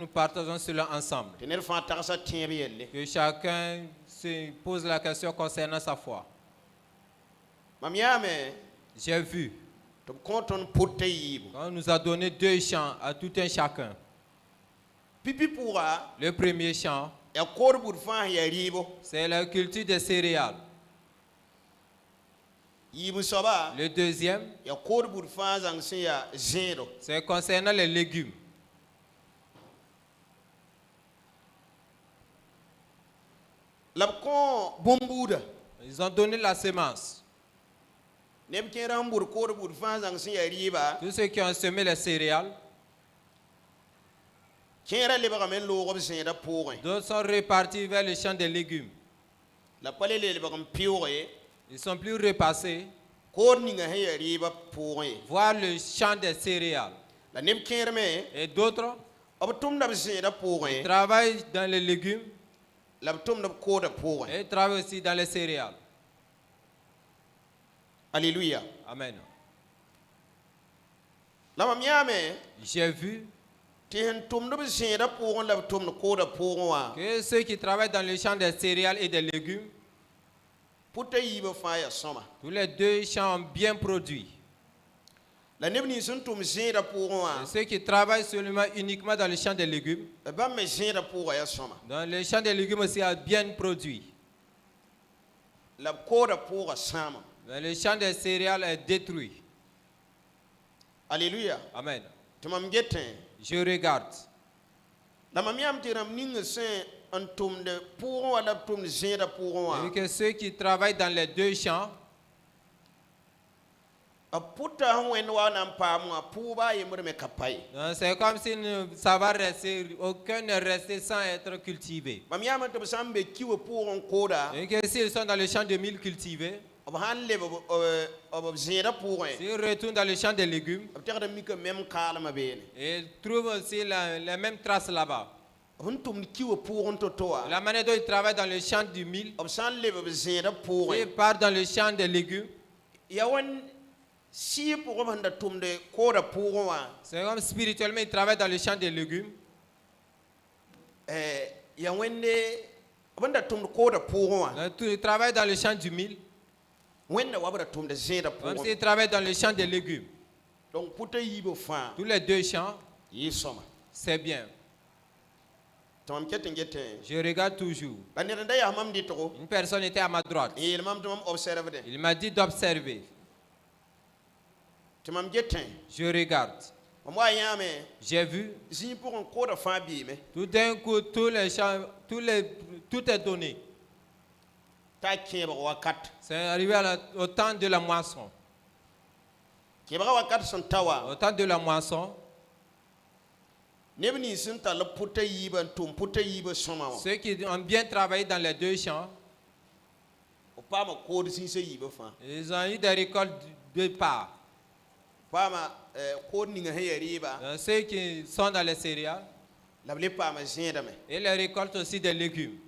Nous partageons cela ensemble. Que chacun se pose la question concernant sa foi. J'ai vu. On nous a donné 2 chants à tout un chacun. Le premier chant, c'est la culture des céréales. Le deuxième, c'est concernant les légumes. Ils ont donné la semence. Tous ceux qui ont semé les céréales, d'autres sont repartis vers le champ des légumes. Ils sont plus repassés voir le champ des céréales. Et d'autres travaillent dans les légumes et travaillent aussi dans les céréales. Alléluia. Amen. J'ai vu que ceux qui travaillent dans le champ des céréales et des légumes, tous les 2 champs ont bien produit. Et ceux qui travaillent seulement uniquement dans le champ des légumes, dans le champ des légumes aussi a bien produit. Mais le champ des céréales est détruit. Alléluia. Amen. Je regarde. Et que ceux qui travaillent dans les 2 champs, c'est comme si ça va rester, aucun n'est resté sans être cultivé. Et que s'ils sont dans le champ de mil cultivés, s'ils retournent dans le champ des légumes, et trouvent aussi les mêmes traces là-bas. La manière dont ils travaillent dans le champ du mil, ils partent dans le champ des légumes. C'est comme spirituellement ils travaillent dans le champ des légumes. Ils travaillent dans le champ du mil. Comme s'ils travaillent dans le champ des légumes. Tous les 2 champs, c'est bien. Je regarde toujours. Une personne était à ma droite. Il m'a dit d'observer. Je regarde. J'ai vu. Tout d'un coup, tous les champs, tout est donné. C'est arrivé au temps de la moisson. Au temps de la moisson, ceux qui ont bien travaillé dans les 2 champs, ils ont eu des récoltes de part. Ceux qui sont dans les céréales, et les récoltes aussi des légumes.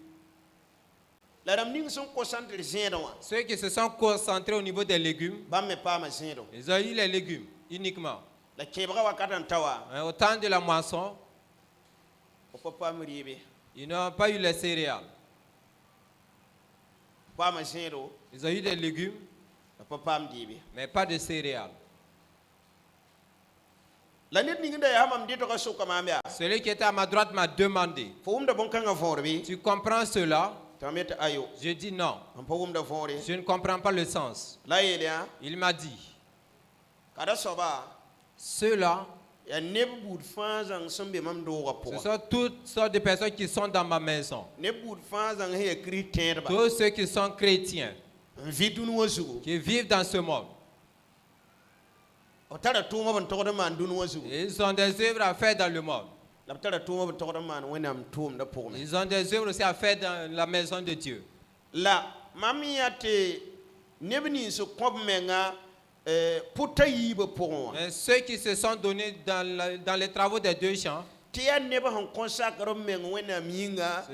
Ceux qui se sont concentrés au niveau des légumes, ils ont eu les légumes uniquement. Au temps de la moisson, ils n'ont pas eu les céréales. Ils ont eu des légumes, mais pas de céréales. Celui qui était à ma droite m'a demandé, tu comprends cela? Je dis non. Je ne comprends pas le sens. Il m'a dit, ceux-là, ce sont toutes sortes de personnes qui sont dans ma maison. Tous ceux qui sont chrétiens, qui vivent dans ce monde. Ils ont des œuvres à faire dans le monde. Ils ont des œuvres aussi à faire dans la maison de Dieu. Et ceux qui se sont donnés dans les travaux des 2 champs, ce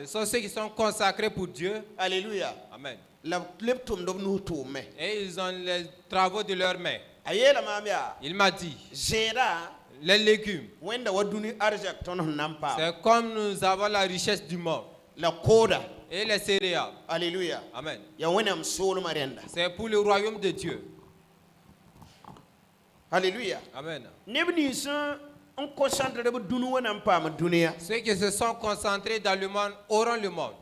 sont ceux qui sont consacrés pour Dieu. Alléluia. Amen. Et ils ont les travaux de leurs mains. Il m'a dit, les légumes. C'est comme nous avons la richesse du monde. Et les céréales. Alléluia. Amen. C'est pour le royaume de Dieu. Alléluia. Amen. Ceux qui se sont concentrés dans le monde auront le monde.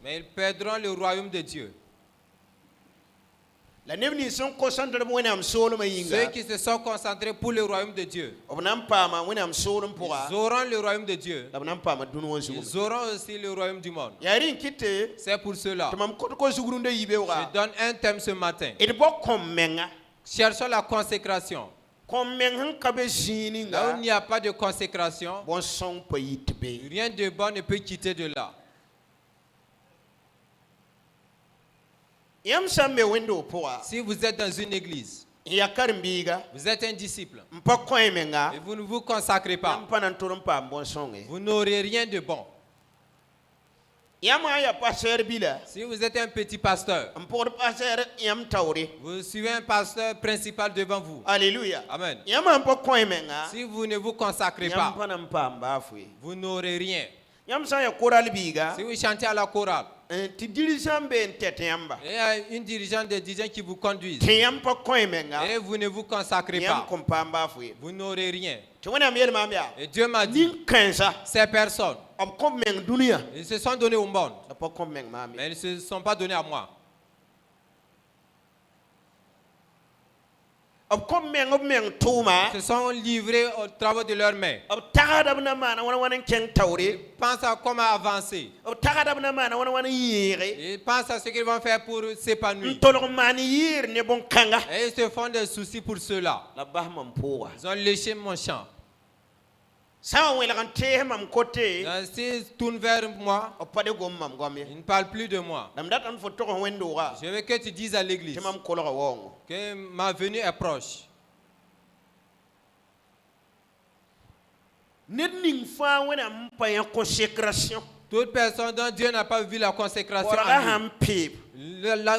Mais ils perdront le royaume de Dieu. Ceux qui se sont concentrés pour le royaume de Dieu, ils auront le royaume de Dieu. Ils auront aussi le royaume du monde. C'est pour cela. Je donne un thème ce matin. Cherchons la consécration. Là où il n'y a pas de consécration, rien de bon ne peut quitter de là. Si vous êtes dans une église, vous êtes un disciple, et vous ne vous consacrez pas, vous n'aurez rien de bon. Si vous êtes un petit pasteur, vous suivez un pasteur principal devant vous. Alléluia. Amen. Si vous ne vous consacrez pas, vous n'aurez rien. Si vous chantez à la chorale, et il y a une dirigeante de dizaines qui vous conduisent, et vous ne vous consacrez pas, vous n'aurez rien. Et Dieu m'a dit, ces personnes, ils se sont donnés au monde, mais ils ne se sont pas donnés à moi. Ils se sont livrés aux travaux de leurs mains. Ils pensent à comment avancer. Ils pensent à ce qu'ils vont faire pour s'épanouir. Et ils se font des soucis pour cela. Ils ont léché mon champ. S'ils tournent vers moi, ils ne parlent plus de moi. Je veux que tu dises à l'église que ma venue est proche. Toute personne dont Dieu n'a pas vu la consécration,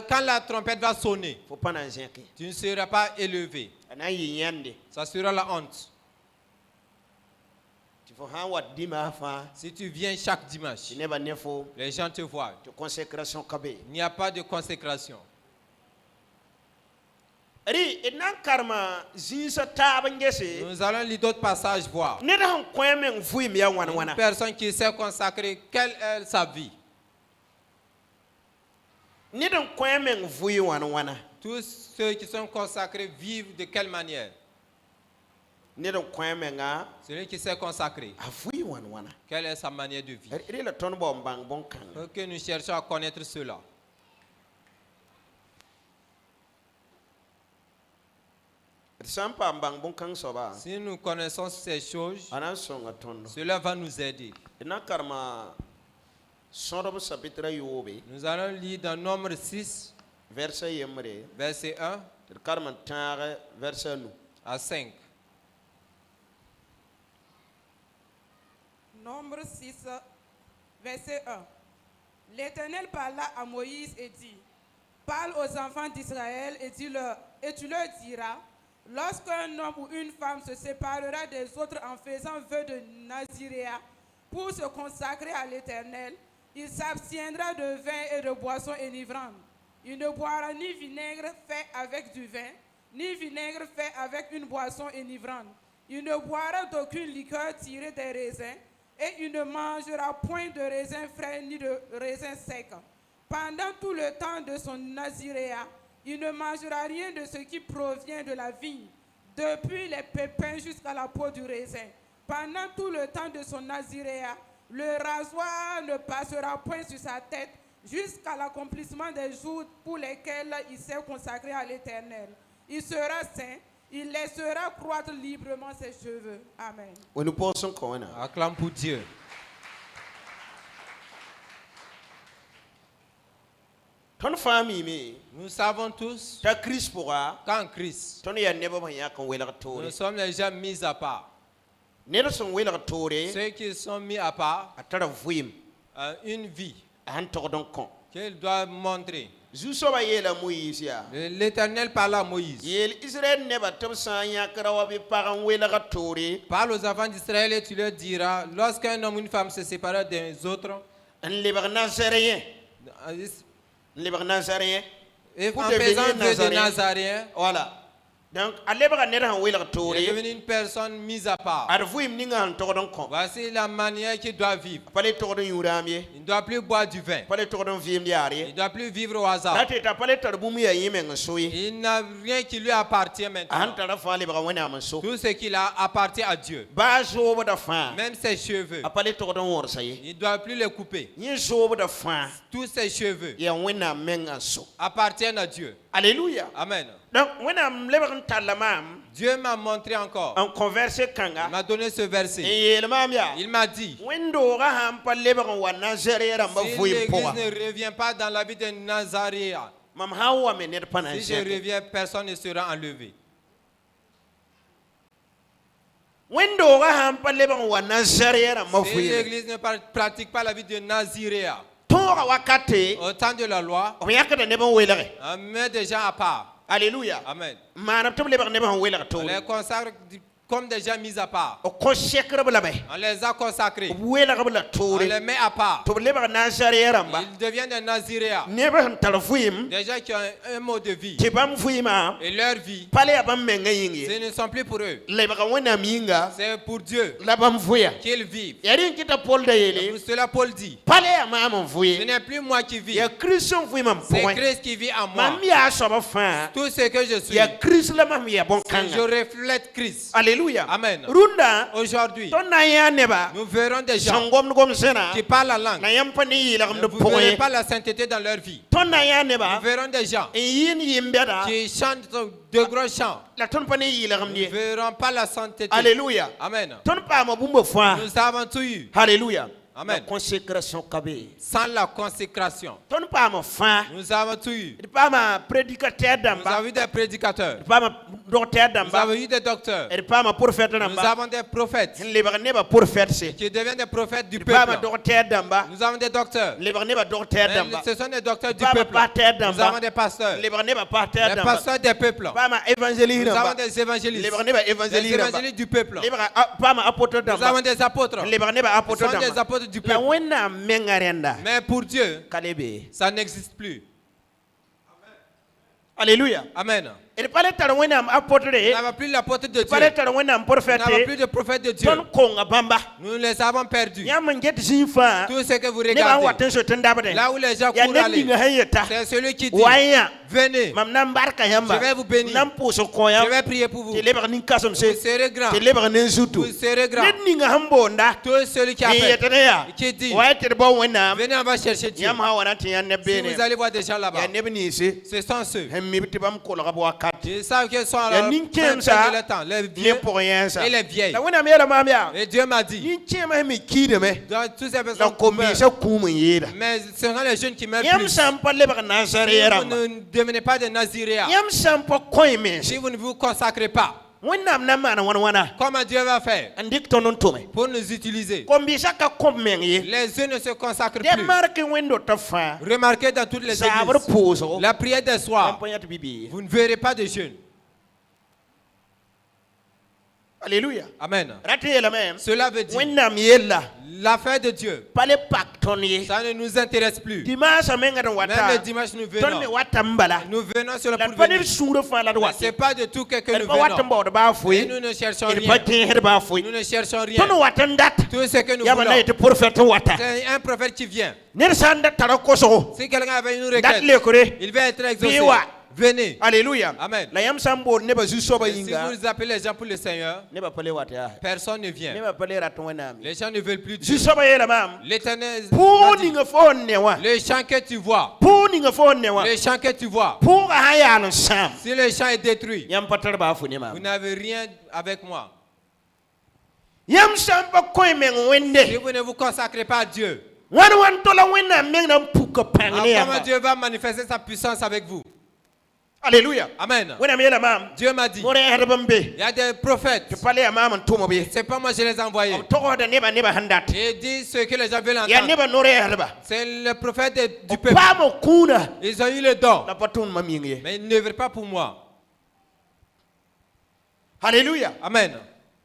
quand la trompette va sonner, tu ne seras pas élevé. Ça sera la honte. Si tu viens chaque dimanche, les gens te voient. Il n'y a pas de consécration. Nous allons lire d'autres passages voir. Une personne qui s'est consacrée, quelle est sa vie? Tous ceux qui sont consacrés vivent de quelle manière? Celui qui s'est consacré, quelle est sa manière de vivre? Faut que nous cherchions à connaître cela. Si nous connaissons ces choses, cela va nous aider. Nous allons lire dans Nombre 6, verset 1 à 5. Nombre 6, verset 1. L'Éternel parla à Moïse et dit, parle aux enfants d'Israël et tu leur diras, lorsqu'un homme ou une femme se séparera des autres en faisant vœu de naziréat pour se consacrer à l'Éternel, il s'abstiendra de vin et de boissons enivrantes. Il ne boira ni vinaigre fait avec du vin, ni vinaigre fait avec une boisson enivrante. Il ne boira d'aucune liqueur tirée des raisins, et il ne mangera point de raisins frais ni de raisins secs. Pendant tout le temps de son naziréat, il ne mangera rien de ce qui provient de la vigne, depuis les pépins jusqu'à la peau du raisin. Pendant tout le temps de son naziréat, le rasoir ne passera point sur sa tête jusqu'à l'accomplissement des jours pour lesquels il s'est consacré à l'Éternel. Il sera saint. Il laissera croître librement ses cheveux. Amen. Acclame pour Dieu. Nous savons tous qu'en Christ, nous sommes les gens mis à part. Ceux qui sont mis à part, une vie qu'il doit montrer. Zusoba yela Moïse ya. L'Éternel parle à Moïse. Yel Israël ne ba tabsan ya karawa bi paran wela ka tori. Parle aux enfants d'Israël et tu leur diras, lorsqu'un homme ou une femme se séparent des autres, Un libre nazaréen. Libre nazaréen. et en faisant vœu de Nazaréen, Voilà. Donc, à l'époque, il est devenu une personne mise à part. Voici la manière qu'il doit vivre. Il ne doit plus boire du vin. Il ne doit plus vivre au hasard. Il n'a rien qui lui appartient maintenant. Tout ce qu'il a appartient à Dieu. Même ses cheveux. Il ne doit plus les couper. Tous ses cheveux appartiennent à Dieu. Alléluia. Amen. Donc, Dieu m'a montré encore. Il m'a donné ce verset. Il m'a dit, si l'église ne revient pas dans la vie de Nazaréen, si je reviens, personne ne sera enlevé. Si l'église ne pratique pas la vie de Nazaréen, au temps de la loi, on met des gens à part. Alléluia. Amen. On On les consacre comme des gens mis à part. On les a consacrés. On les met à part. Ils deviennent des Naziréens. Des gens qui ont un mode de vie. Et leur vie, ce ne sont plus pour eux. C'est pour Dieu qu'ils vivent. C'est pour cela Paul dit, ce n'est plus moi qui vis. C'est Christ qui vit en moi. Tout ce que je suis, je reflète Christ. Alléluia. Amen. Runda. Aujourd'hui, Nous nous verrons des gens qui parlent la langue. Vous ne verrez pas la sainteté dans leur vie. Nous verrons des gens qui chantent de gros chants. Nous ne verrons pas la sainteté. Alléluia. Amen. Nous Nous avons tout eu. Alléluia. Amen. La consécration kabé. Sans la consécration, nous avons tout eu. Nous avons eu des prédicateurs. Nous avons eu des docteurs. Nous avons des prophètes qui deviennent des prophètes du peuple. Nous avons des docteurs. Ce sont des docteurs du peuple. Nous avons des pasteurs. Des pasteurs des peuples. Nous avons des évangélistes. Des évangélistes du peuple. Nous avons des apôtres. Nous sommes des apôtres du peuple. Mais pour Dieu, ça n'existe plus. Alléluia. Amen. Il n'avons plus l'apôtre de Dieu. Nous n'avons plus de prophète de Dieu. Nous les avons perdus. Tout ce que vous regardez, là où les gens courent aller, c'est celui qui dit, venez, je vais vous bénir, je vais prier pour vous. Vous serez grand. Vous serez grand. Tout celui qui appelle, qui dit, venez, on va chercher Dieu. Si vous allez voir des gens là-bas, ce sont ceux. Ils savent qu'ils sont à la fin de temps, les vieux et les vieilles. Et Dieu m'a dit, dans toutes ces personnes meurent, mais ce sont les jeunes qui meurent plus. Si vous ne devenez pas des Naziréens, si vous ne vous consacrez pas, comment Dieu va faire pour nous utiliser? Les uns ne se consacrent plus. Remarquez dans toutes les églises, la prière des soirs, vous ne verrez pas de jeûne. Alléluia. Amen. Amen. Cela veut dire l'affaire de Dieu. Ça ne nous intéresse plus. Même le dimanche, nous venons. Nous venons sur le pourvenir. Ce n'est pas de tout que nous venons. Et nous ne cherchons rien. Nous ne cherchons rien. Tout ce que nous voulons, c'est un prophète qui vient. Si quelqu'un avait une requête, il va être exaucé. Venez. Alléluia. Amen. Si vous appelez les gens pour le Seigneur, personne ne vient. Les gens ne veulent plus Dieu. L'Éternel, le champ que tu vois, le champ que tu vois, si le champ est détruit, vous n'avez rien avec moi. Si vous ne vous consacrez pas à Dieu, comment Dieu va manifester sa puissance avec vous? Alléluia. Amen. Wena mela mam. Dieu m'a dit, More herbambe. il y a des prophètes. Tu parlais à maman tomo be. C'est pas moi je les ai envoyés. Toko da neba neba handat. Et dit ce que les gens veulent Ya entendre. neba nore herba. C'est le prophète du peuple. Pa mo kuna. Ils ont eu le don. La patun mamingi. Mais ils ne veulent pas pour moi. Alléluia. Amen.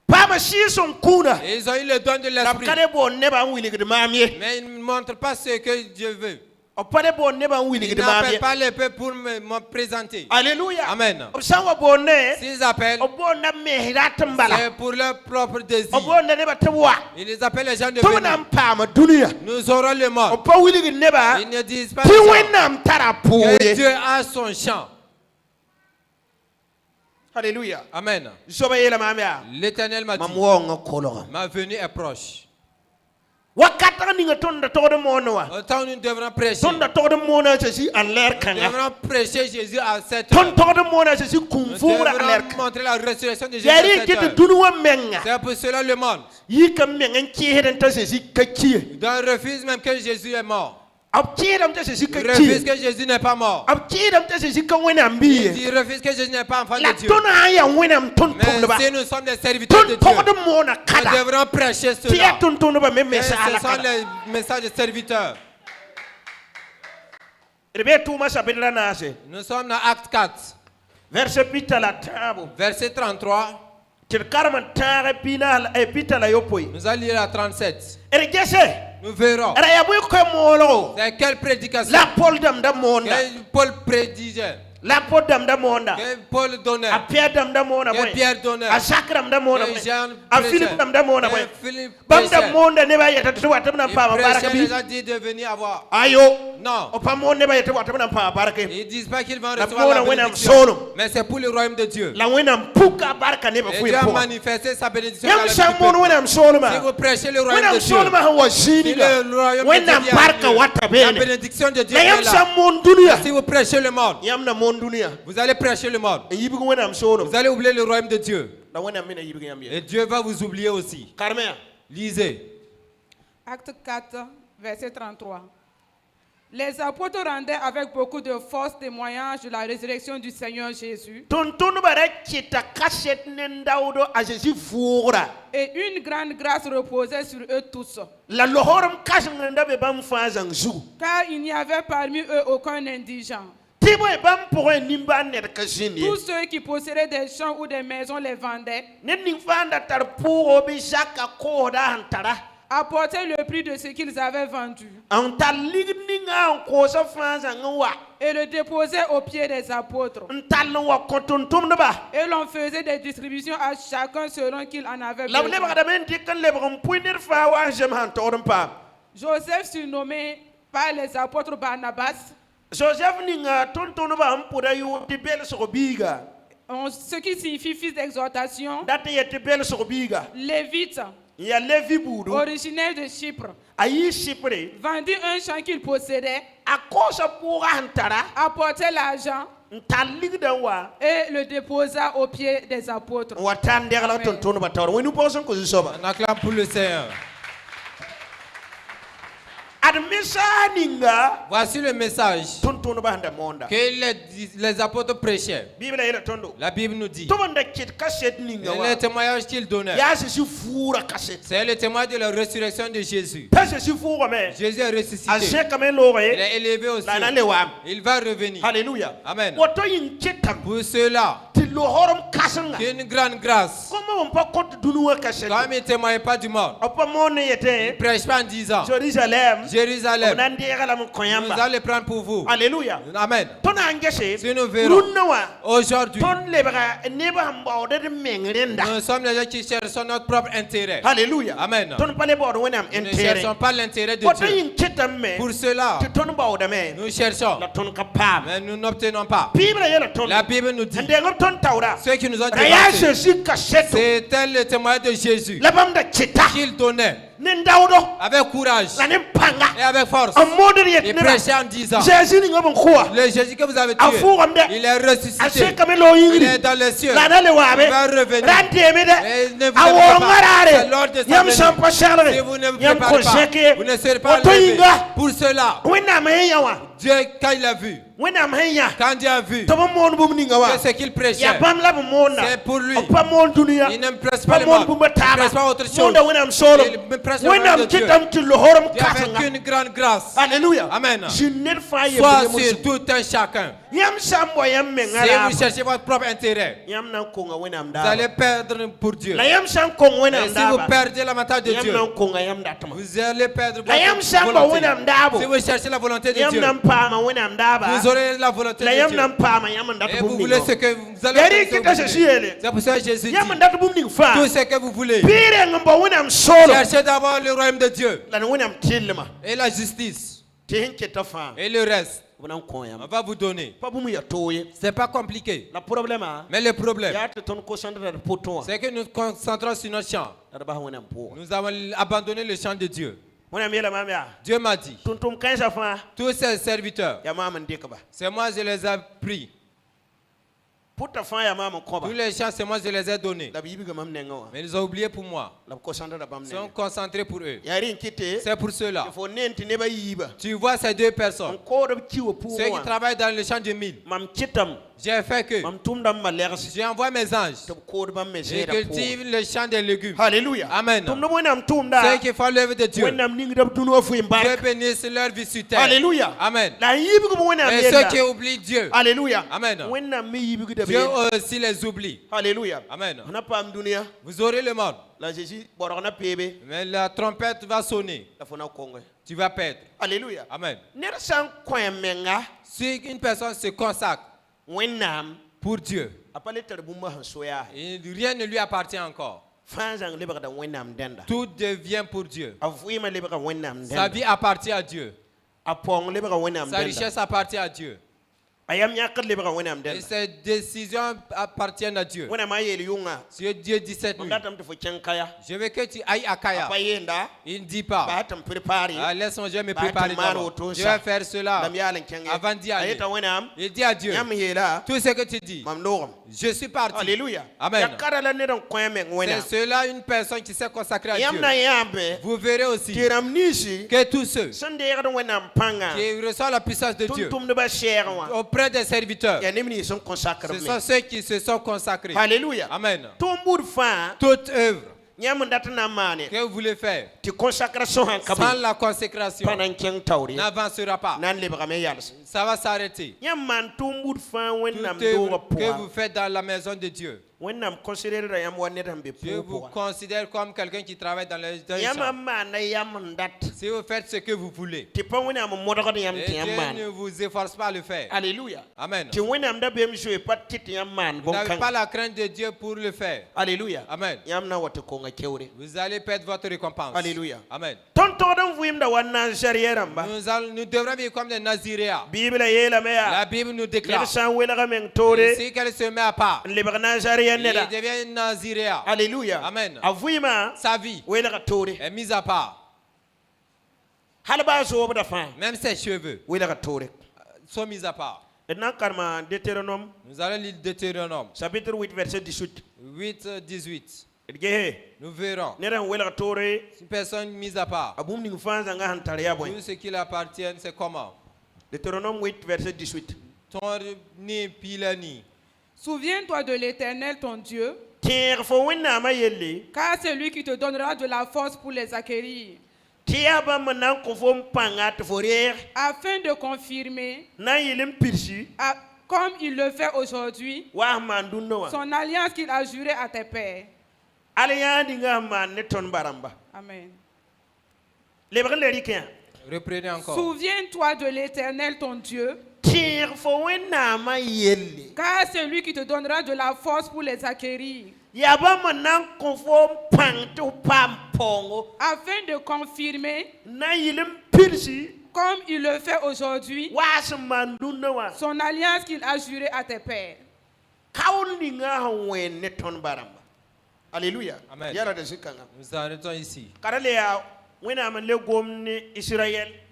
Pa ma shi son kuna. Et ils ont eu le don de La l'esprit. kare bo neba wili de mamie. Mais ils ne montrent pas ce que Dieu veut. O pare bo neba wili Ils de mamie. n'appellent pas le peuple pour me présenter. Alléluia. Amen. O sanwa bo ne. S'ils appellent, O bo na me ratambala. c'est pour leur propre désir. O bo na neba tawa. Ils les appellent les gens de To venir. na pa ma dunia. Nous aurons le O monde. pa wili de neba. Ils ne disent pas Ti les gens wenam tara que pouye. Dieu a son champ. Alléluia. Amen. Soba yela mamia. L'Éternel m'a dit, Mamwongo kolora. ma venue est proche. Wakata ninga tonda todo monoa. Autant nous devrons prêcher. Tonda todo mona ceci en l'air Nous kanga. devrons prêcher Jésus à cette Ton heure. todo mona ceci Nous kumfura en l'air. devrons montrer la résurrection de Jésus à Yari cette kiti heure. dunuwa menga. C'est pour cela le monde. Yika menga chiheden ta ceci kachi. Ils refusent même que Jésus est mort. Ab chiheden ta ceci Ils refusent kachi. que Jésus n'est pas mort. Ab chiheden ta ceci kawena mbi. Ils refusent que Jésus n'est pas enfant La de Dieu. tona aya wenam ton Mais tonda ba. si nous sommes des serviteurs de Ton Dieu, todo mona nous kada. devrons prêcher Tia cela. ton tonda ba me Et mesa ce ala sont kada. les messages des serviteurs. Rebe tuma sabedra nase. Nous sommes dans Acte 4, Verset pita la tabo. verset 33. Tirkarman tare pina e pita la yopoi. Nous allons lire à 37. Ergese. Nous verrons. Raya bu ko molo. C'est quelle prédication La Paul dam da monda. que Paul prédigeait, La Paul dam da monda. que Paul donnait, A Pierre dam da monda que boy. Pierre donnait, A Jacques dam da monda boy. que Jean A Philippe dam da monda boy. que Philippe Bam da prêchait. monda ne ba yata tuwa tam na Il pa baraka prêchait, les bi. gens disent de venir avoir. Ayo. Non, O pa monda ba yata tam na pa baraka. ils disent pas qu'ils vont La recevoir la monda wenam bénédiction, solo. mais c'est pour le royaume de Dieu. La wenam puka baraka ne ba Et fu Dieu a po. manifesté sa bénédiction dans Yam la vie du sam mon peuple. wenam solo ma. Si vous prêchez le royaume de Wenam Dieu, solo ma wa si jini ga. le royaume de Wenam Dieu baraka est wata la bene. bénédiction de Dieu Na yam est là. sam mon dunia. Si vous prêchez le monde, Yam na mon dunia. vous allez prêcher le monde. E yibu wenam solo. Vous allez oublier le royaume de Dieu. La wenam mina yibu yam Et Dieu va vous oublier aussi. Carmea. Lisez. Acte 4, verset 33. Les apôtres rendaient avec beaucoup de force témoignage de la résurrection du Seigneur Jésus. Tontonu bara kita kaset nendaudo a Jésus fura. Et une grande grâce reposait sur eux tous. La lohoram kasen nenda be bam fazang zu. Car il n'y avait parmi eux aucun indigent. Tibo e bam pour un nimba net kasini. Tous ceux qui possédaient des champs ou des maisons les vendaient, Nening fanda tar pour obi jaka koda hantara. apportaient le prix de ce qu'ils avaient vendu Anta ligninga en kosa fazang wa. et le déposaient aux pieds des apôtres. Ntal wa kontontum ba. Et l'on faisait des distributions à chacun selon qu'il en avait La ne besoin. ba da men dikan le bam puinir fa wa jem hantorum pa. Joseph, surnommé par les apôtres Barnabas, Joseph ninga tontonu ba ampura yu tibel sobiga. ce qui signifie fils d'exhortation, Date ye tibel sobiga. lévite, Ya levi budu. originaire de Chypre, Ayi Chypre. vendit un champ qu'il possédait, A kosa pour hantara. apportait l'argent Ntaligda wa. et le déposa aux pieds des apôtres. Watan degala Amen. tontonu ba tawra. Wenu poson ko soba. On acclame pour le Seigneur. Admisa ninga Voici le message tontonu ba handa monda. que les apôtres prêchaient. Bible yela tondo. La Bible nous dit. Tomanda kit kaset ninga Et wa. le témoignage qu'il donnait, Ya Jésus fura kaset. c'est le témoignage de la résurrection de Jésus. Ta Jésus fura me. Jésus est ressuscité. Ase kame lore. Il est élevé au La na ciel. le wa. Il va revenir. Alléluia. Amen. Woto yin kitam. Pour cela, Ti lohorom kasanga. qu'une grande grâce. Comment on peut compte dunuwa kaset? Comme il ne témoigne pas du monde, Opa mone il yete. ne prêche pas en disant Jérusalem. Jérusalem, On ndegala mu nous koyamba. allons prendre pour vous. Alléluia. Amen. Tona angese. Si nous verrons Runnawa. aujourd'hui, Ton lebra neba mbawde de mengrenda. nous sommes les gens qui cherchent notre propre intérêt. Alléluia. Amen. Ton pale bawde wenam Nous ne entere. cherchons pas l'intérêt de Woto Dieu. yin kitam me. Pour cela, Ti ton bawde me. nous cherchons, La ton kapam. mais nous n'obtenons pas. Bible yela ton. La Bible nous dit, Ndengam ton tawra. ceux qui nous ont Raya dépassés, Jésus kaseto. c'était le témoignage de Jésus La bam da chita. qu'il donnait Nendaudo. avec courage La ne panga. et avec force. Amode Il yet neba. prêchait en disant, Jésus ni ngabon kwa. le Jésus que vous avez tué, Afuram de. il est ressuscité. Ase kame lo Il yingri. est dans les cieux. La na le wabe. Il va revenir. Rante me de. Et ne vous Awo lèvez pas. C'est ngarare. l'ordre de sa Yam venue. sampa charle. Si vous ne vous Yam préparez ko pas, seke. vous ne serez pas Woto levé. yinga. Pour cela, Wena me yawa. Dieu, quand il a vu, Quand Dieu a vu que ce qu'il prêchait, c'est pour lui. Il ne presse pas le monde. Il ne presse pas autre chose. Il ne presse pas le Dieu. Dieu avec une grande grâce. Alléluia. Amen. Sois Soit sur tout un chacun. Si vous cherchez votre propre intérêt, vous allez perdre pour Dieu. Et si vous perdez l'avantage de Dieu, vous allez perdre votre volonté. Si vous cherchez la volonté de Dieu, vous aurez la volonté de Dieu. Et vous voulez ce que vous allez faire. C'est pour ça que Jésus dit, tout ce que vous voulez, cherchez d'abord le royaume de Dieu et la justice. Et le reste, on va vous donner. C'est pas compliqué. Mais le problème, c'est que nous nous concentrons sur notre champ. Nous avons abandonné le champ de Dieu. Dieu m'a dit, tous ces serviteurs, c'est moi je les ai pris. Tous les champs, c'est moi je les ai donnés. Mais ils ont oublié pour moi. Ils sont concentrés pour eux. C'est pour cela. Tu vois ces deux personnes, ceux qui travaillent dans le champ du mille. J'ai fait que j'ai envoyé mes anges et cultive le champ des légumes. Alléluia. Amen. Ceux qui font l'œuvre de Dieu, Dieu bénisse leur vie sur terre. Alléluia. Amen. Et ceux qui oublient Dieu, Alléluia. Amen, Dieu aussi les oublie. Alléluia. Amen. Vous aurez le monde, mais la trompette va sonner. Tu vas perdre. Alléluia. Amen. Si une personne se consacre pour Dieu, et rien ne lui appartient encore. Tout devient pour Dieu. Sa vie appartient à Dieu. Sa richesse appartient à Dieu. Et ses décisions appartiennent à Dieu. Si Dieu dit cette nuit, je veux que tu ailles à Kaya. Il ne dit pas, laisse-moi, je vais me préparer d'abord. Je vais faire cela avant d'y aller. Il dit à Dieu, tout ce que tu dis, je suis parti. Alléluia. Amen. C'est cela une personne qui s'est consacrée à Dieu. Vous verrez aussi que tous ceux qui reçoivent la puissance de Dieu auprès des serviteurs, ce sont ceux qui se sont consacrés. Alléluia. Amen. Toute œuvre que vous voulez faire sans la consécration n'avancera pas. Ça va s'arrêter. Toute œuvre que vous faites dans la maison de Dieu, je vous considère comme quelqu'un qui travaille dans les champs. Si vous faites ce que vous voulez, et Dieu ne vous efforce pas à le faire. Alléluia. Amen. Vous n'avez pas la crainte de Dieu pour le faire. Alléluia. Amen. Vous allez perdre votre récompense. Alléluia. Amen. Nous devrons vivre comme des Naziréens. La Bible nous déclare, si qu'elle se met à part, il devient une Naziréen. Alléluia. Amen. Sa vie est mise à part. Même ses cheveux sont mis à part. Nous allons lire Deutéronome chapitre 8 verset 18. 8, 18. Nous verrons une personne mise à part. Tout ce qui lui appartient, c'est comment? Deutéronome 8 verset 18. Souviens-toi de l'Éternel ton Dieu, car c'est lui qui te donnera de la force pour les acquérir, afin de confirmer, comme il le fait aujourd'hui, son alliance qu'il a jurée à tes pères. Amen. Reprenez encore. Souviens-toi de l'Éternel ton Dieu, car c'est lui qui te donnera de la force pour les acquérir, afin de confirmer, comme il le fait aujourd'hui, son alliance qu'il a jurée à tes pères. Alléluia. Amen. Nous arrêtons ici.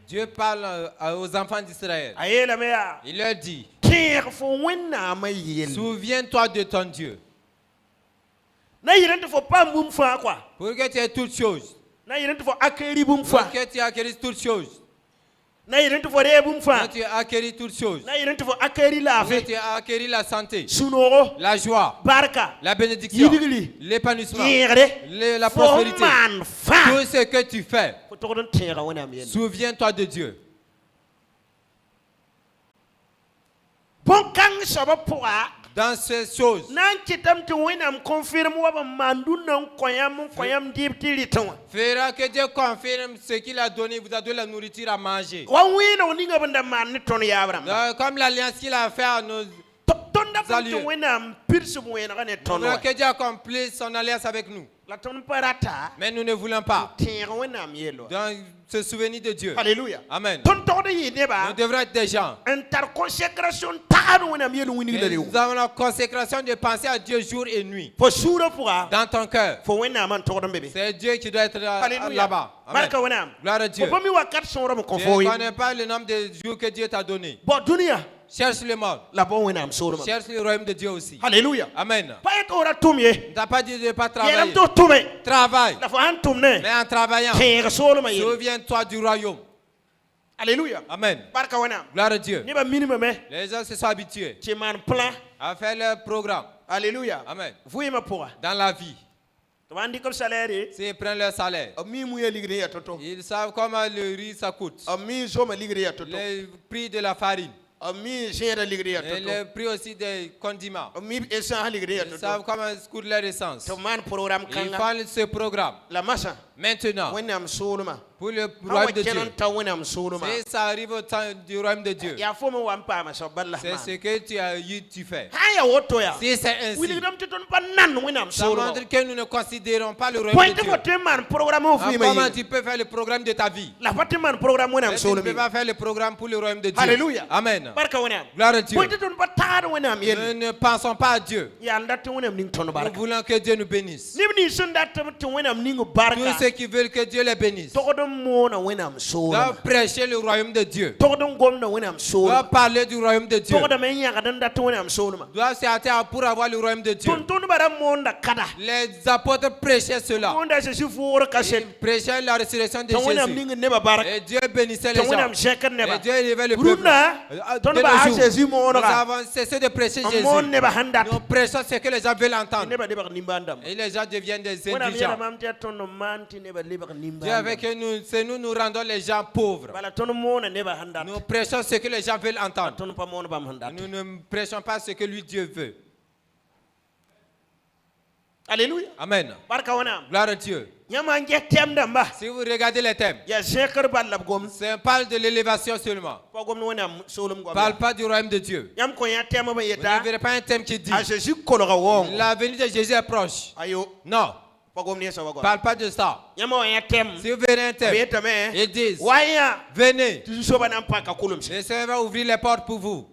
Dieu parle aux enfants d'Israël. Il leur dit, souviens-toi de ton Dieu. Pour que tu aies toutes choses. Pour que tu acquérisses toutes choses. na yirin tu fore bum fa Quand tu as acquis toutes choses, na yirin tu fo akeri la quand fe tu as acquis la santé, sunoro la joie, barka la bénédiction, Yidigli. l'épanouissement, yere la fo prospérité, man fa tout ce que tu fais, ko to don tera wona mi yen souviens-toi de Dieu. bon kan soba poa Dans ces choses, nan kitam tu wenam confirme wa ba mandu nan koyam dib tiliton fera que Dieu confirme ce qu'il a donné, vous a donné la nourriture à manger. wa wina woni ngabanda man ni ton ya abram Comme l'alliance qu'il a fait à nos... tonda Salut. tu wenam pirsu wena ne ton Faudra que Dieu accomplisse son alliance avec nous. la ton parata Mais nous ne voulons pas. tera wenam yelo Donc, se souvenir de Dieu. alléluia Amen. ton to de yideba Nous devrons être des gens. inter consécration ta wenam yelo wini Et le nous avons la consécration de penser à Dieu jour et nuit. fo sura poa Dans ton cœur. fo wenam man to don bébé C'est Dieu qui doit être alléluia là-bas. Amen. barka wenam Gloire à Dieu. fo mi wakat son ram ko Je fo ne connais pas le nombre de jours que Dieu t'a donné. bo dunia Cherche le monde. la bon wenam sura Cherche le royaume de Dieu aussi. alléluia Amen. pa et ora tumye On t'a pas dit de ne pas yeram travailler. to tume Travaille. la fo han tumne Mais en travaillant, tera solo ma yelo souviens-toi du royaume. alléluia Amen. barka wenam Gloire à Dieu. ni ba minimum Les gens se sont habitués ti man plan à faire leur programme. alléluia Amen. vous ma poa Dans la vie, to andi comme salaire s'ils prennent leur salaire, ami mu ya ligre ya toto ils savent comment le riz ça coûte. ami zo ma ligre ya toto Le prix de la farine. ami gère ligre ya Et toto le prix aussi des condiments. ami esa ligre ya Ils savent toto comment coûte leur essence. to man programme Ils kanga font ce programme. la masa Maintenant, wenam soluma pour le hawa royaume de Dieu, kenan ta wenam soluma si ça arrive au temps du royaume de Dieu, ya fo mo wampa ma so balla c'est ce que tu as eu, tu fais. haya woto ya Si c'est ainsi, wili dam ton pa nan wenam ça soluma montre que nous ne considérons pas le royaume point de te Dieu. fo te man programme o fi ma Comment yi tu peux faire le programme de ta vie? la fati man programme wenam Mais tu ne peux soluma pas faire le programme pour le royaume de Dieu. Alléluia. Amen. barka wenam Gloire à Dieu. point te ton pa tar wenam yel Nous ne pensons pas à Dieu. ya ndate wenam ning ton Nous barka voulons que Dieu nous bénisse. ni sunda te wenam ning Tous barka ceux qui veulent que Dieu les bénisse togodon mona wenam soluma doivent prêcher le royaume de Dieu. togodon gomna wenam soluma Doivent parler du royaume de Dieu. togodon men yaga dan date wenam soluma Doivent s'attendre pour avoir le royaume de Dieu. ton bara monda kada Les apôtres prêchaient cela. monda se si fuor kaset Ils prêchaient la résurrection de ton wenam Jésus. ning ne ba barka Et Dieu bénissait les ton gens. wenam shekan ne ba Et Dieu élevait le peuple. Bruna, ton De ba nos ha jours, Jésus nous monora avons cessé de prêcher mon Jésus. ne ba handat Nous prêchons ce que les gens veulent entendre. ne ba de ba nimbandam Et les gens deviennent des wenam yera indigents. mam te ton no manti ne ba le ba Dieu nimbandam veut que nous, c'est nous rendons les gens pauvres. bala ton mona ne ba handat Nous prêchons ce que les gens veulent entendre. ton pa mona bam handat Nous ne prêchons pas ce que lui Dieu veut. alléluia Amen. barka wenam Gloire à Dieu. nyama nge tem damba Si vous regardez les thèmes, ya zekar ballab gom ça parle de l'élévation seulement. pa gom no wenam solum Ne gom parle pas du royaume de Dieu. yam ko ya tem ba Vous yeta ne verrez pas un thème qui dit a Jésus kologa won la venue de Jésus est proche. ayo Non, pa gom ne sa ba ne gom parle pas de ça. yama ya tem Si vous verrez un thème, yeta me ils disent waya venez. tu so ba nam pa ka kulum Le Seigneur va ouvrir les portes pour vous.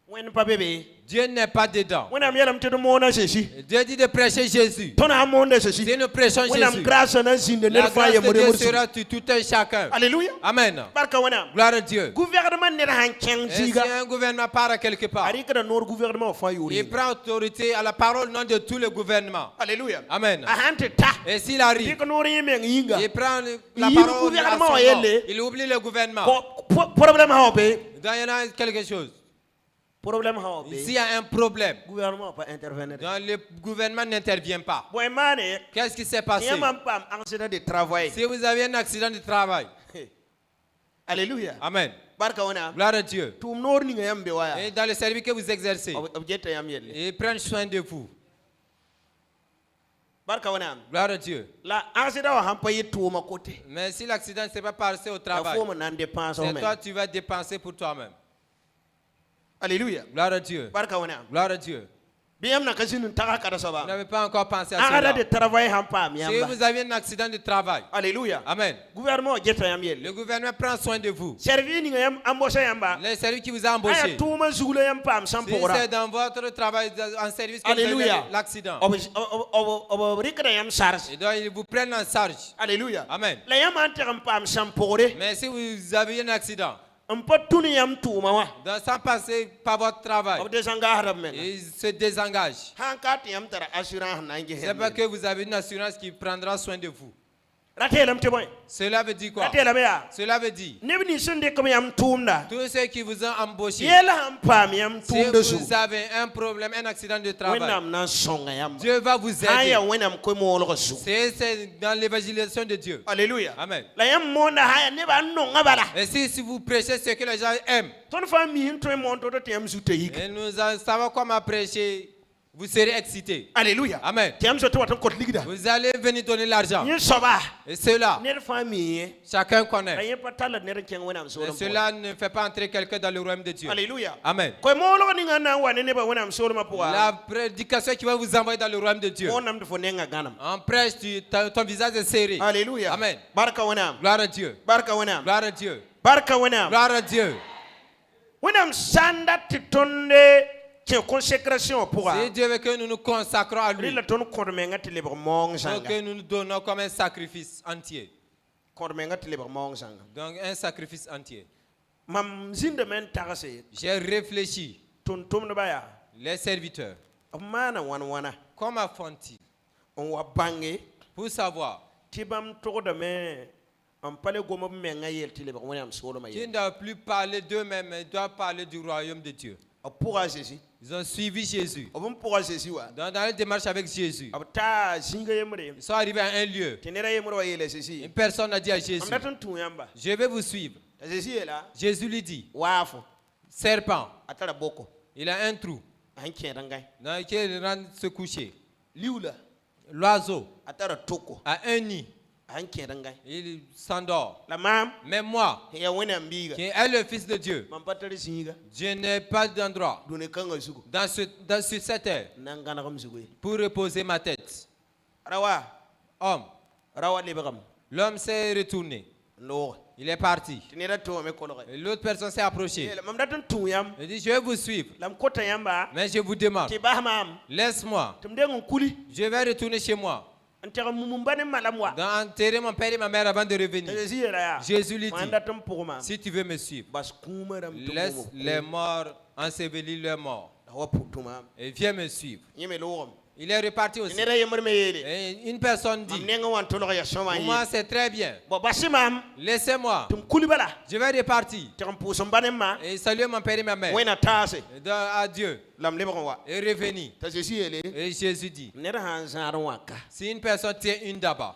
wen pa bébé Dieu n'est pas dedans. wenam yalam te mona Jésus Dieu dit de prêcher Jésus. ton a monde Jésus Si nous prêchons wenam Jésus, grâce na zinde ne la fa grâce ya de mo Dieu de sera sur tout un chacun. alléluia Amen. barka wenam Gloire à Dieu. gouvernement ne han ken Et si ziga un gouvernement part à quelque part, ari kada nor gouvernement fa yuri il prend autorité à la parole non de tout le gouvernement. alléluia Amen. a hante ta Et s'il arrive, dik nor yeme yinga il prend la Il parole à gouvernement, son nom. elle. Il oublie le gouvernement. problème ha be Donc il y en a quelque chose. problème ha be S'il y a un problème, gouvernement pas intervenir donc le gouvernement n'intervient pas. boy mane Qu'est-ce qui s'est passé? yamam pam accident de travail Si vous avez un accident de travail, alléluia Amen. barka wana Gloire à Dieu. tum nor ni ngam be waya Et dans le service que vous exercez, objecte yam yelle ils prennent soin de vous. barka wana Gloire à Dieu. la accident wa hampa yitu ma côté Mais si l'accident ne s'est pas passé au la travail, fo mo nan dépense o c'est men toi tu vas dépenser pour toi-même. alléluia Gloire à Dieu. barka wana Gloire à Dieu. biyam na kasinu taka kada Vous saba n'avez pas encore pensé à agada de cela. travail hampa Si miamba vous avez un accident de travail, alléluia Amen. gouvernement jeta yam yelle Le gouvernement prend soin de vous. servi ni ngam embauché yamba Les services qui vous ont aya embauché, tuma zugule yam pam si sampora c'est dans votre travail en service que vous Alléluia. avez l'accident, obo rikada yam charge et donc ils vous prennent en charge. alléluia Amen. la yam anteram pam sampore Mais si vous avez un accident, un peu tuni yam tuma wa donc sans passer par votre travail, obo desanga haram men ils se désengagent. hankat yam tara assurance nangi C'est pas que vous avez une assurance qui prendra soin de vous. Cela veut dire quoi? Cela veut dire tous ceux qui vous ont embauché, si vous avez un problème, un accident de travail, Dieu va vous aider. C'est dans l'évangélisation de Dieu. Alléluia. Amen. Et si vous prêchez ce que les gens aiment, et nous savons comment prêcher, vous serez excités. Alléluia. Amen. Vous allez venir donner l'argent. Et cela, chacun connaît. Et cela ne fait pas entrer quelqu'un dans le royaume de Dieu. Alléluia. Amen. La prédication qui va vous envoyer dans le royaume de Dieu. En prêche, ton visage est serré. Alléluia. Amen. Gloire à Dieu. Gloire à Dieu. Gloire à Dieu. Si Dieu veut que nous nous consacrons à lui, que nous nous donnons comme un sacrifice entier. Donc un sacrifice entier. J'ai réfléchi. Les serviteurs, comment font-ils pour savoir qui ne doivent plus parler d'eux-mêmes, mais doivent parler du royaume de Dieu? Ils ont suivi Jésus. Dans la démarche avec Jésus, ils sont arrivés à un lieu. Une personne a dit à Jésus, je vais vous suivre. Jésus lui dit, serpent, il a un trou dans lequel il rentre se coucher. L'oiseau a un nid. Il s'endort. Mais moi, qui est le Fils de Dieu, je n'ai pas d'endroit sur cette terre pour reposer ma tête. Homme, l'homme s'est retourné. Il est parti. Et l'autre personne s'est approchée. Il dit, je vais vous suivre. Mais je vous demande, laisse-moi. Je vais retourner chez moi. Enterrer mon père et ma mère avant de revenir. Jésus lui dit, si tu veux me suivre, laisse les morts ensevelir leurs morts et viens me suivre. Il est reparti aussi. Et une personne dit, pour moi c'est très bien. Laissez-moi. Je vais repartir et saluer mon père et ma mère. Et adieu. Et revenir. Et Jésus dit, si une personne tient une daba,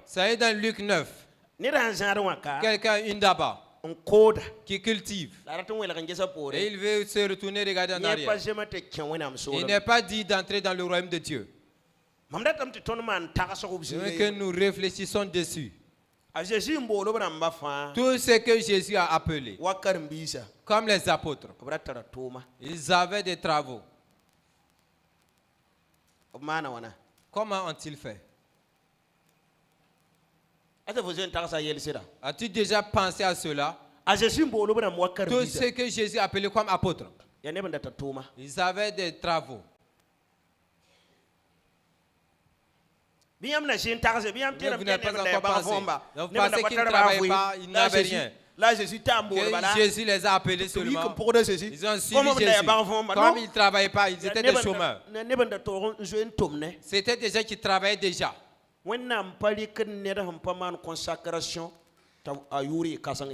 ça est dans Luc 9, quelqu'un a une daba qui cultive et il veut se retourner regarder en arrière. Il n'est pas dit d'entrer dans le royaume de Dieu. Je veux que nous réfléchissons dessus. Tout ce que Jésus a appelé, comme les apôtres, ils avaient des travaux. Comment ont-ils fait? As-tu déjà pensé à cela? Tout ce que Jésus a appelé comme apôtres, ils avaient des travaux. Vous n'avez pas encore pensé. Vous pensez qu'ils ne travaillaient pas, ils n'avaient rien. Que Jésus les a appelés seulement. Ils ont suivi Jésus. Comme ils ne travaillaient pas, ils étaient des chômeurs. C'était des gens qui travaillaient déjà.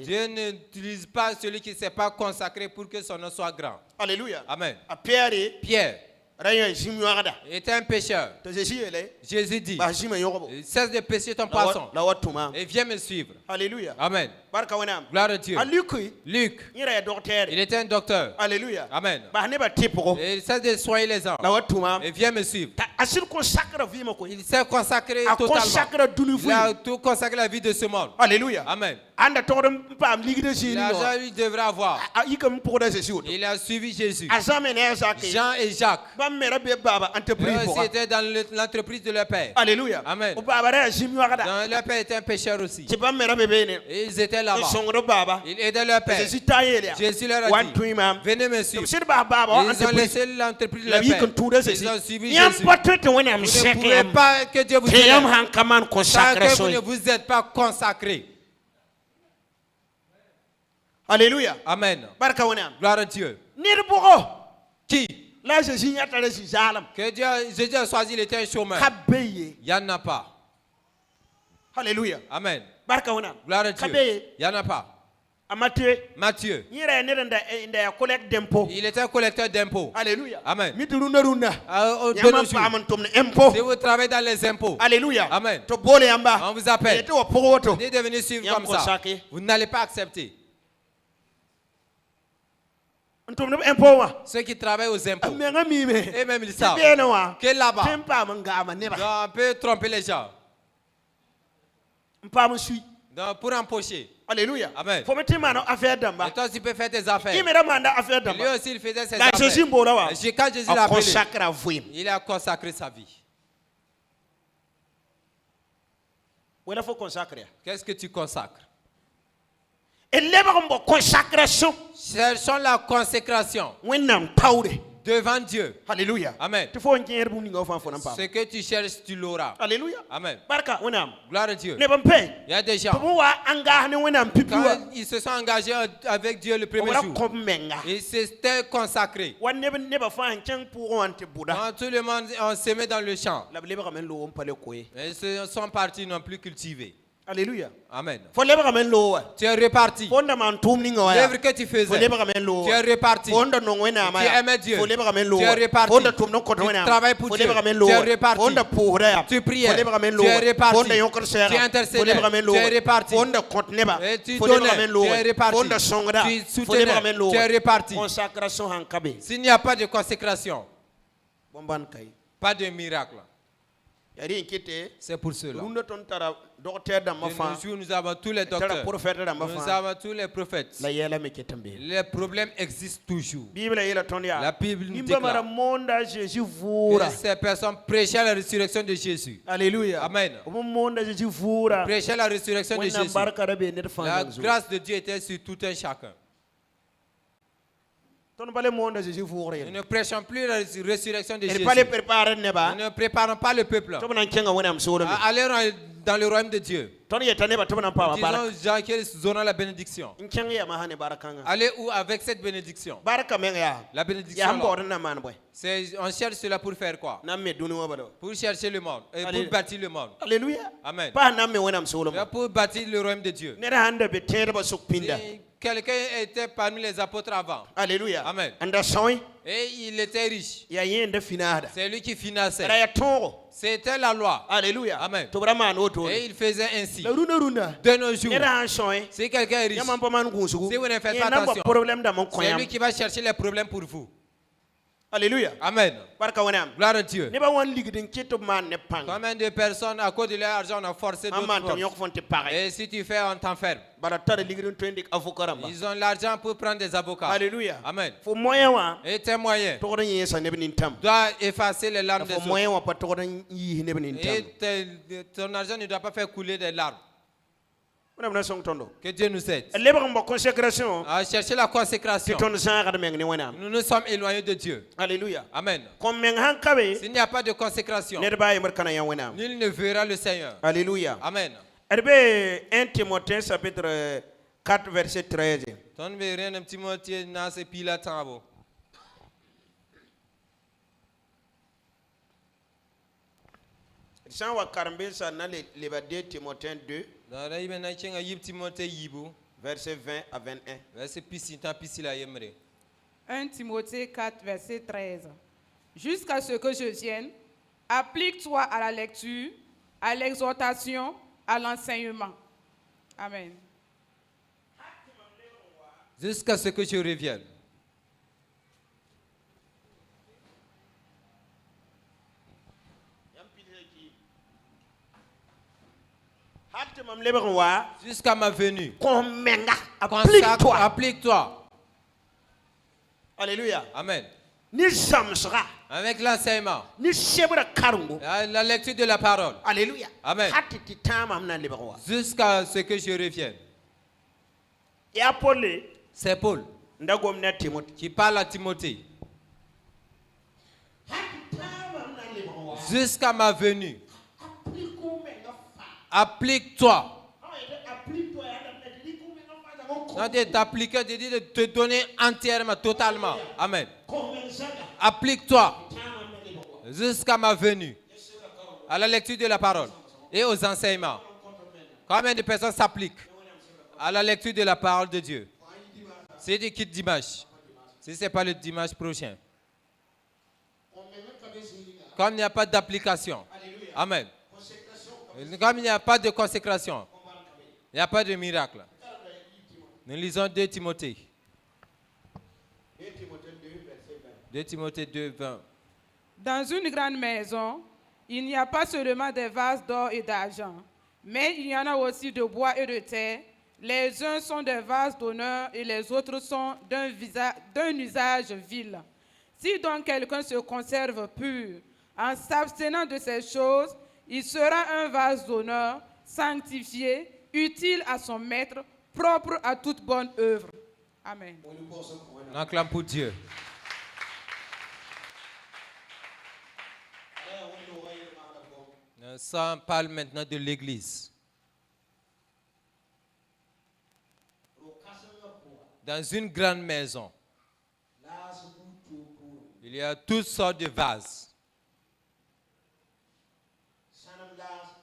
Dieu n'utilise pas celui qui ne s'est pas consacré pour que son nom soit grand. Alléluia. Amen. Pierre était un pécheur. Jésus dit, cesse de pêcher ton poisson et viens me suivre. Alléluia. Amen. Gloire à Dieu. Luc, il était un docteur. Alléluia. Amen. Et il cesse de soigner les gens et viens me suivre. Il s'est consacré totalement. Il a tout consacré la vie de ce monde. Alléluia. Amen. L'argent il devrait avoir. Il a suivi Jésus. Jean et Jacques. Ils étaient dans l'entreprise de leur père. Alléluia. Amen. Leur père était un pécheur aussi. Et ils étaient là-bas. Ils aidaient leur père. Jésus leur a dit, venez me suivre. Ils ont laissé l'entreprise de leur père. Ils ont suivi Jésus. Vous ne pouvez pas que Dieu vous aide tant que vous ne vous êtes pas consacré. Alléluia. Amen. Gloire à Dieu. Qui? Que Jésus a choisi, il était un chômeur. Il n'y en a pas. Alléluia. Amen. Barka wana. Gloire à Dieu. Kabe. Il n'y en a pas. Matthieu. Matthieu. Collecte d'impôts. Il était collecteur d'impôts. Alléluia. Amen. De nos jours. Si vous travaillez dans les impôts. Alléluia. Amen. On vous appelle. Venez de venir suivre comme ça. consacré. Vous n'allez pas accepter. Ceux qui travaillent aux impôts. Et même ils savent que là-bas, on peut tromper les gens. Donc, pour empocher. Alléluia. Amen. Et toi, tu peux faire tes affaires. Lui aussi, il faisait ses affaires. Quand Jésus l'a appelé, il a consacré sa vie. Qu'est-ce que tu consacres? Cherchons la consécration devant Dieu. Alléluia. Amen. Ce que tu cherches, tu l'auras. Alléluia. Amen. Gloire à Dieu. Il y a des gens, quand ils se sont engagés avec Dieu le premier jour, ils s'étaient consacrés. Quand tout le monde s'est mis dans le champ, ils sont partis, ils n'ont plus cultivé. Alléluia. Amen. Tu es reparti. L'œuvre que tu faisais, tu es reparti. Tu aimais Dieu, tu es reparti. Tu travailles pour Dieu, tu es reparti. Tu priais, tu es reparti. Tu intercédais, tu es reparti. Et tu donnais, tu es reparti. Tu soutenais, tu es reparti. S'il n'y a pas de consécration, pas de miracle. C'est pour cela. Nous avons tous les docteurs, nous avons tous les prophètes. Les problèmes existent toujours. La Bible nous déclare que ces personnes prêchaient la résurrection de Jésus. Alléluia. Amen. Prêchaient la résurrection de Jésus. La grâce de Dieu était sur tout un chacun. Nous ne prêchons plus la résurrection de Jésus. Nous ne préparons pas le peuple. Allez dans le royaume de Dieu. Disons gens qu'ils auront la bénédiction. Allez où avec cette bénédiction? La bénédiction là. On cherche cela pour faire quoi? Pour chercher le monde et pour bâtir le monde. Alléluia. Amen. Pour bâtir le royaume de Dieu. Quelqu'un était parmi les apôtres avant. Alléluia. Amen. Et il était riche. C'est lui qui finançait. C'était la loi. Alléluia. Amen. Et il faisait ainsi. De nos jours, si quelqu'un est riche, si vous ne faites pas attention, c'est lui qui va chercher les problèmes pour vous. Alléluia. Amen. Gloire à Dieu. Combien de personnes, à cause de leur argent, ont forcé d'autres? Et si tu fais, on t'enferme. Ils ont l'argent pour prendre des avocats. Alléluia. Amen. Et tes moyens doivent effacer les larmes des autres. Et ton argent ne doit pas faire couler des larmes. Que Dieu nous aide. À chercher la consécration. Nous nous sommes éloignés de Dieu. Alléluia. Amen. S'il n'y a pas de consécration, nul ne verra le Seigneur. Alléluia. Amen. 1 Timothée chapitre 4 verset 13. Jean wa karambesa na le Timothée 2 verset 20 à 21. 1 Timothée 4 verset 13. Jusqu'à ce que je vienne, applique-toi à la lecture, à l'exhortation, à l'enseignement. Amen. Jusqu'à ce que je revienne. Jusqu'à ma venue. Applique-toi. Alléluia. Amen. Avec l'enseignement. La lecture de la parole. Alléluia. Amen. Jusqu'à ce que je revienne. C'est Paul qui parle à Timothée. Jusqu'à ma venue. Applique-toi. T'appliquer, de te donner entièrement, totalement. Amen. Applique-toi jusqu'à ma venue, à la lecture de la parole et aux enseignements. Combien de personnes s'appliquent à la lecture de la parole de Dieu? Si tu quittes dimanche, si ce n'est pas le dimanche prochain. Comme il n'y a pas d'application. Amen. Comme il n'y a pas de consécration, il n'y a pas de miracle. Nous lisons 2 Timothée. 2 Timothée 2, 20. Dans une grande maison, il n'y a pas seulement des vases d'or et d'argent, mais il y en a aussi de bois et de terre. Les uns sont des vases d'honneur et les autres sont d'un usage vil. Si donc quelqu'un se conserve pur, en s'abstenant de ces choses, il sera un vase d'honneur, sanctifié, utile à son maître, propre à toute bonne œuvre. Amen. On acclame pour Dieu. Ça parle maintenant de l'Église. Dans une grande maison, il y a toutes sortes de vases.